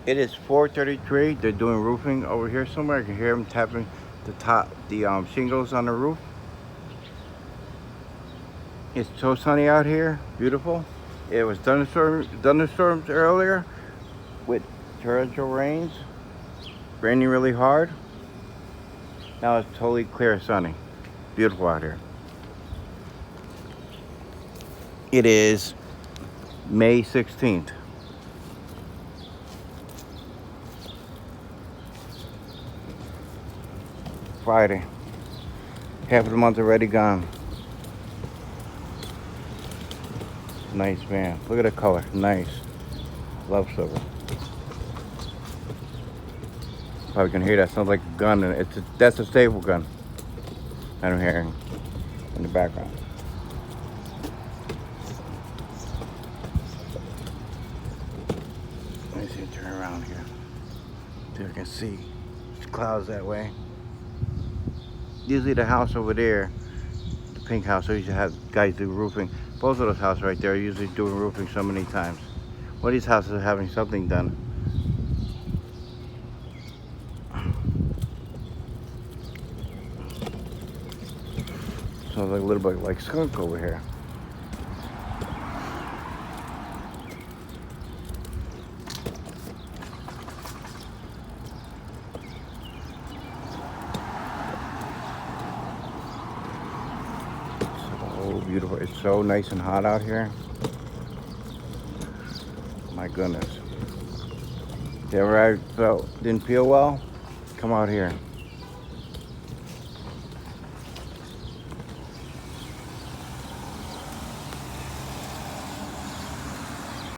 It is 4:33. They're doing roofing over here somewhere. I can hear them tapping the shingles on the roof. It's so sunny out here, beautiful. It was thunderstorms earlier with torrential rains, raining really hard. Now it's totally clear, sunny, beautiful out here. It is May 16th. Friday. Half of the month already gone. Nice, man. Look at the color. Nice. Love silver. Probably can hear that. Sounds like a gun. And that's a staple gun. I'm hearing in the background. Let me see. Turn around here. So you can see. There's clouds that way. Usually the house over there, the pink house, I usually have guys do roofing. Both of those houses right there are usually doing roofing so many times. One of these houses are having something done. Sounds like a little bit like skunk over here. So beautiful. It's so nice and hot out here. My goodness. If you ever didn't feel well, come out here.